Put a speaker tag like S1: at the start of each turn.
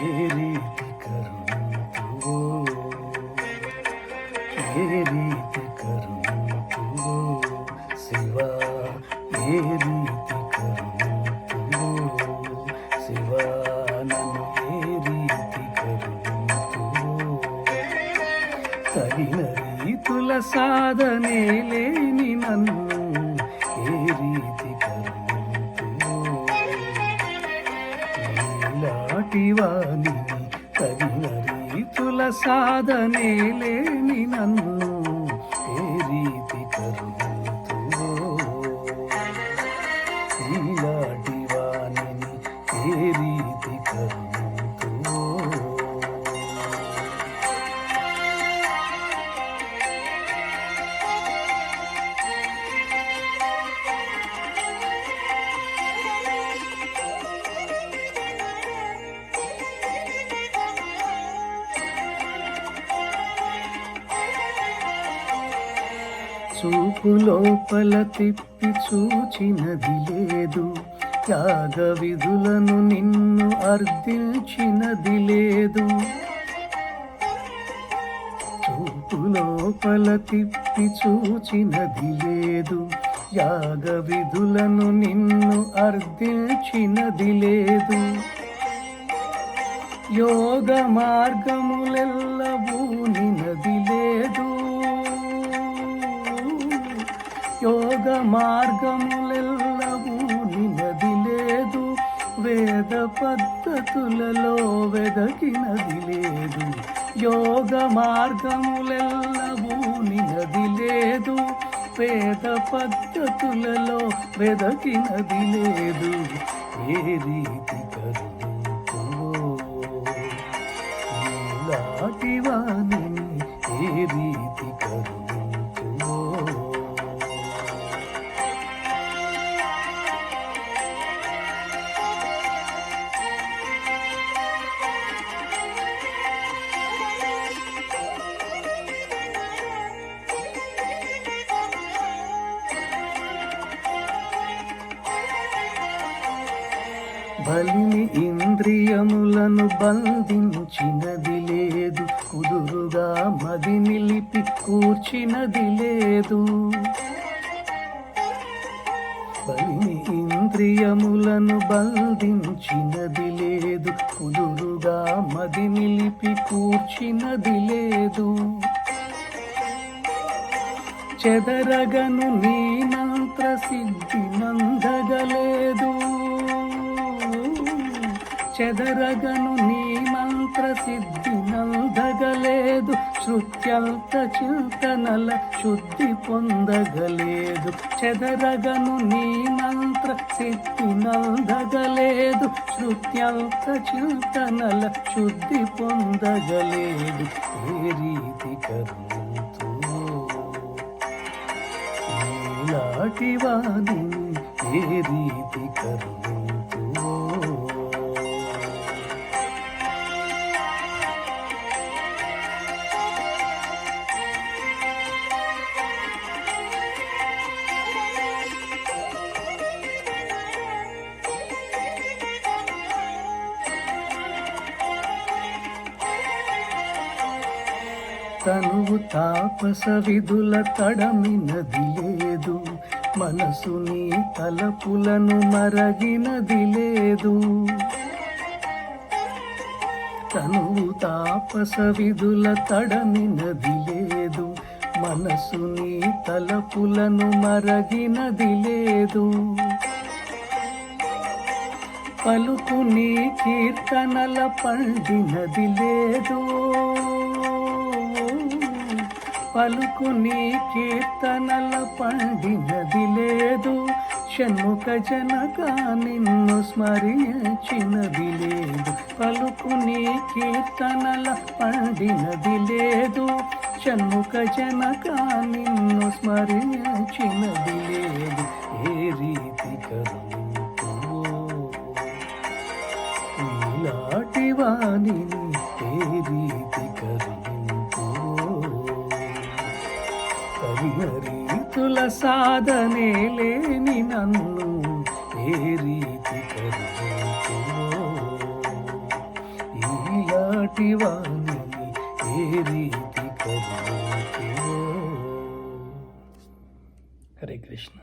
S1: ఏ రీతి కరుణింతువో, ఏ రీతి కరుణింతువో శివా, ఏ రీతి కరుణింతువో శివా, నన్ను ఏ రీతి కరుణింతువో. తగిన రీతుల సాధనే లేని నన్ను ఏ రీతి కరుణింతువో. నీలాటి వాణిని తగిన రీతుల సాధనే లేని నన్ను ఏ రీతి కరుణింతువో. నీలాటి వాణిని ఏ రీతి కరుణింతువో. చూపు లోపల తిప్పి చూచినది లేదు, త్యాగ విధులను నిన్ను అర్థించినది లేదు. చూపు లోపల తిప్పి చూచినది లేదు, యాగ విధులను నిన్ను అర్థించినది లేదు. యోగ మార్గములెల్లబూనినది లేదు, యోగ మార్గములెల్లబూనినది లేదు. వేద పద్ధతులలో వెదకినది లేదు, యోగ మార్గములెల్లబూనినది లేదు. వేద పద్ధతులలో వెదకినది లేదు. ఏ రీతి కరుణింతువో, నీలాటి వాణిని ఏ రీతి కరుణింతువో. బలిని ఇంద్రియములను బంధించినది లేదు, కుదురుగా మది నిలిపి కూర్చినది లేదు. బలిని ఇంద్రియములను బంధించినది లేదు, కుదురుగా మది నిలిపి కూర్చినది లేదు. చెదరగను నీ మంత్ర సిద్ధి నందగలేదు, చెదరగను నీ మంత్ర సిద్ధి నందగలేదు. శృత్యంత చింతనల శుద్ధి పొందగలేదు, చెదరగను నీ మంత్ర సిద్ధి నందగలేదు. శృత్యంత చింతనల శుద్ధి పొందగలేదు. ఏ రీతి కరుణింతువో, నీలాటి వాణిని ఏ రీతి కరుణింతువో. తనువు తాపస విధుల తడమినది లేదు, మనసు నీ తలపులను మరగినది లేదు. తనువు తాపస విధుల తడమినది లేదు, మనసు నీ తలపులను మరగినది లేదు. పలుకు నీ కీర్తనల పండినది లేదు, పలుకు నీ కీర్తనల పండినది లేదు. షణ్ముఖ జనక నిన్ను స్మరించినది లేదు, పలుకు నీ కీర్తనల పండినది లేదు. షణ్ముఖ జనక నిన్ను స్మరించినది లేదు. ఏ రీతి కరుణింతువో, నీలాటి వాణిని ఏ రీతి కరుణింతువో. తగిన రీతుల సాధనే లేని నన్ను ఏ రీతి కరుణింతువో. ఈ వాణిని ఏ రీతి కరుణింతువో. హరే కృష్ణ.